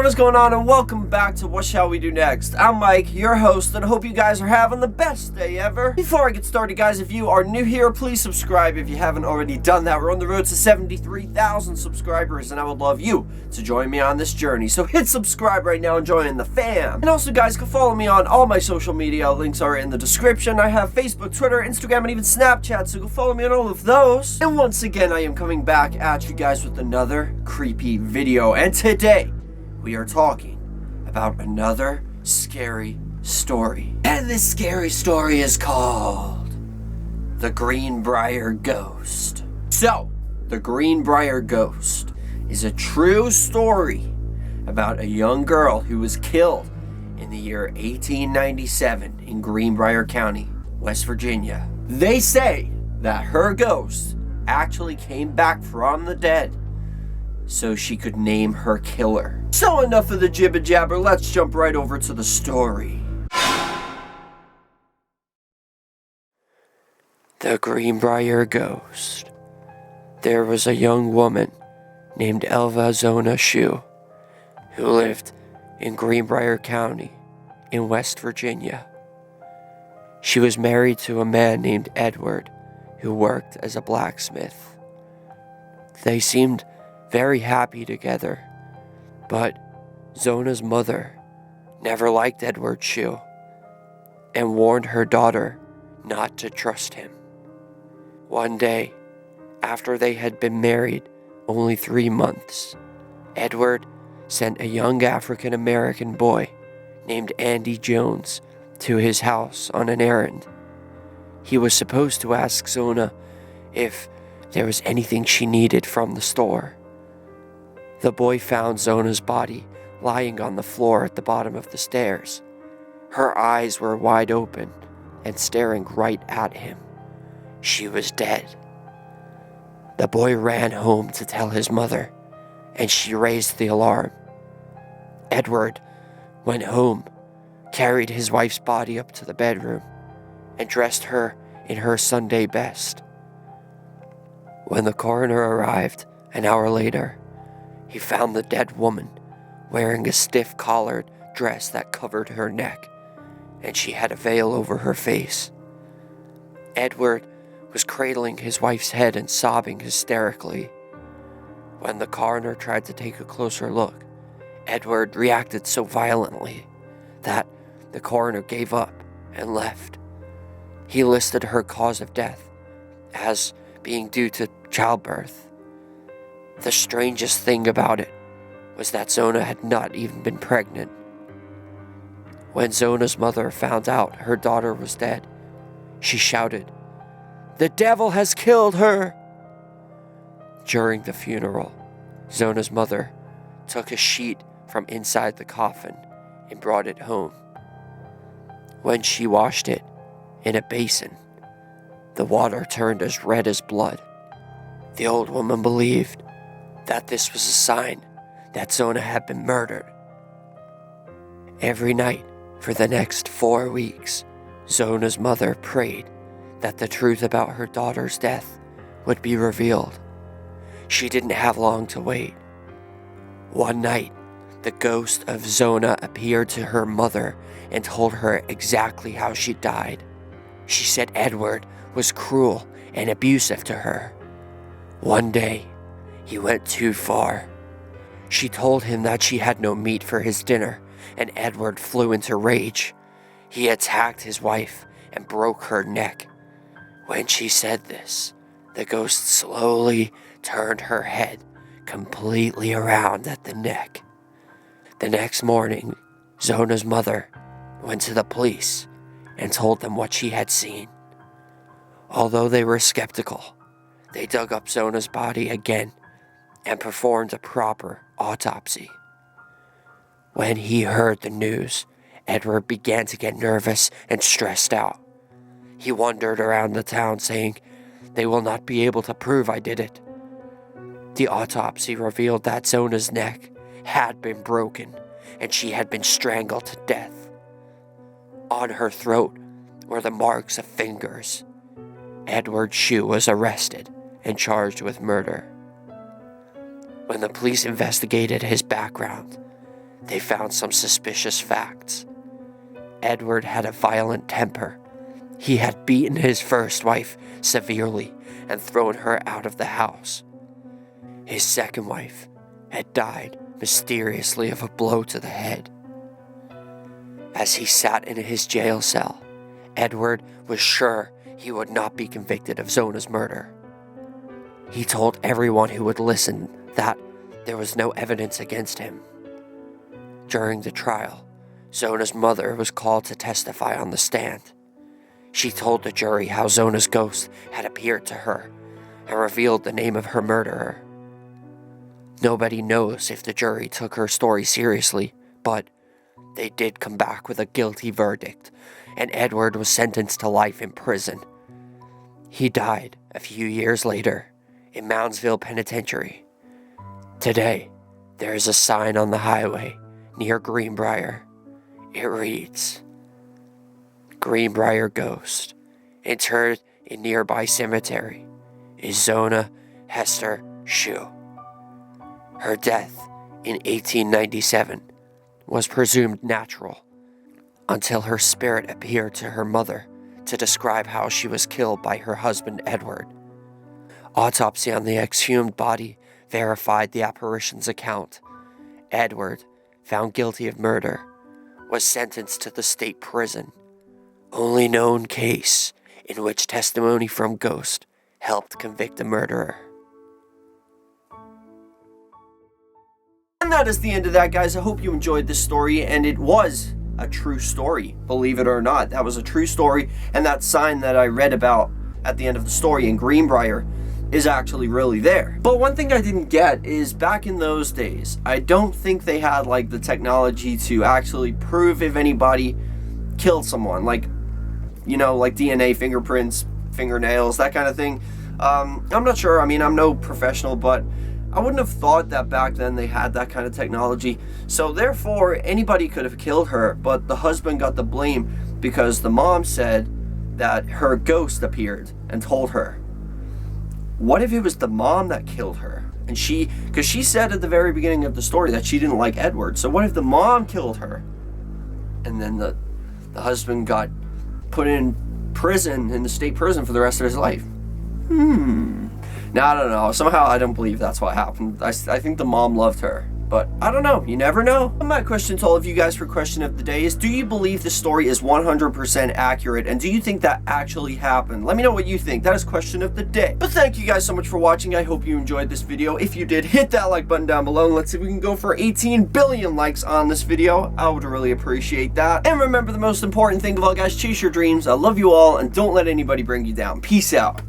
what is going on, and welcome back to What Shall We Do Next? I'm Mike, your host, and I hope you guys are having the best day ever. Before I get started, guys, if you are new here, please subscribe if you haven't already done that. We're on the road to 73,000 subscribers, and I would love you to join me on this journey. So hit subscribe right now and join the fam. And also, guys, can follow me on all my social media. Links are in the description. I have Facebook, Twitter, Instagram, and even Snapchat, so go follow me on all of those. And once again, I am coming back at you guys with another creepy video, and today we are talking about another scary story. And this scary story is called The Greenbrier Ghost. So, The Greenbrier Ghost is a true story about a young girl who was killed in the year 1897 in Greenbrier County, West Virginia. They say that her ghost actually came back from the dead so she could name her killer. So enough of the jibber jabber, let's jump right over to the story. The Greenbrier Ghost. There was a young woman named Elva Zona Shue who lived in Greenbrier County in West Virginia. She was married to a man named Edward who worked as a blacksmith. They seemed very happy together, but Zona's mother never liked Edward Shue and warned her daughter not to trust him. One day, after they had been married only 3 months, Edward sent a young African-American boy named Andy Jones to his house on an errand. He was supposed to ask Zona if there was anything she needed from the store. The boy found Zona's body lying on the floor at the bottom of the stairs. Her eyes were wide open and staring right at him. She was dead. The boy ran home to tell his mother, and she raised the alarm. Edward went home, carried his wife's body up to the bedroom, and dressed her in her Sunday best. When the coroner arrived an hour later, he found the dead woman wearing a stiff collared dress that covered her neck, and she had a veil over her face. Edward was cradling his wife's head and sobbing hysterically. When the coroner tried to take a closer look, Edward reacted so violently that the coroner gave up and left. He listed her cause of death as being due to childbirth. The strangest thing about it was that Zona had not even been pregnant. When Zona's mother found out her daughter was dead, she shouted, "The devil has killed her!" During the funeral, Zona's mother took a sheet from inside the coffin and brought it home. When she washed it in a basin, the water turned as red as blood. The old woman believed that this was a sign that Zona had been murdered. Every night for the next 4 weeks, Zona's mother prayed that the truth about her daughter's death would be revealed. She didn't have long to wait. One night, the ghost of Zona appeared to her mother and told her exactly how she died. She said Edward was cruel and abusive to her. One day, he went too far. She told him that she had no meat for his dinner, and Edward flew into rage. He attacked his wife and broke her neck. When she said this, the ghost slowly turned her head completely around at the neck. The next morning, Zona's mother went to the police and told them what she had seen. Although they were skeptical, they dug up Zona's body again and performed a proper autopsy. When he heard the news, Edward began to get nervous and stressed out. He wandered around the town saying, "They will not be able to prove I did it." The autopsy revealed that Zona's neck had been broken and she had been strangled to death. On her throat were the marks of fingers. Edward Shue was arrested and charged with murder. When the police investigated his background, they found some suspicious facts. Edward had a violent temper. He had beaten his first wife severely and thrown her out of the house. His second wife had died mysteriously of a blow to the head. As he sat in his jail cell, Edward was sure he would not be convicted of Zona's murder. He told everyone who would listen that there was no evidence against him. During the trial, Zona's mother was called to testify on the stand. She told the jury how Zona's ghost had appeared to her and revealed the name of her murderer. Nobody knows if the jury took her story seriously, but they did come back with a guilty verdict, and Edward was sentenced to life in prison. He died a few years later in Moundsville Penitentiary. Today, there is a sign on the highway near Greenbrier. It reads, "Greenbrier ghost, interred in nearby cemetery, is Zona Hester Shue. Her death in 1897 was presumed natural until her spirit appeared to her mother to describe how she was killed by her husband Edward. Autopsy on the exhumed body verified the apparition's account. Edward, found guilty of murder, was sentenced to the state prison. Only known case in which testimony from ghost helped convict the murderer." And that is the end of that, guys. I hope you enjoyed this story, and it was a true story, believe it or not. That was a true story, and that sign that I read about at the end of the story in Greenbrier is actually really there. But one thing I didn't get is, back in those days, I don't think they had like the technology to actually prove if anybody killed someone, like, you know, like DNA, fingerprints, fingernails, that kind of thing. I'm not sure. I mean, I'm no professional, but I wouldn't have thought that back then they had that kind of technology. So therefore, anybody could have killed her, but the husband got the blame because the mom said that her ghost appeared and told her. What if it was the mom that killed her? And because she said at the very beginning of the story that she didn't like Edward. So what if the mom killed her? And then the husband got put in prison, in the state prison, for the rest of his life. Now, I don't know. Somehow I don't believe that's what happened. I think the mom loved her. But I don't know. You never know. My question to all of you guys for question of the day is, do you believe the story is 100% accurate? And do you think that actually happened? Let me know what you think. That is question of the day. But thank you guys so much for watching. I hope you enjoyed this video. If you did, hit that like button down below. And let's see if we can go for 18 billion likes on this video. I would really appreciate that. And remember, the most important thing of all, guys, chase your dreams. I love you all, and don't let anybody bring you down. Peace out.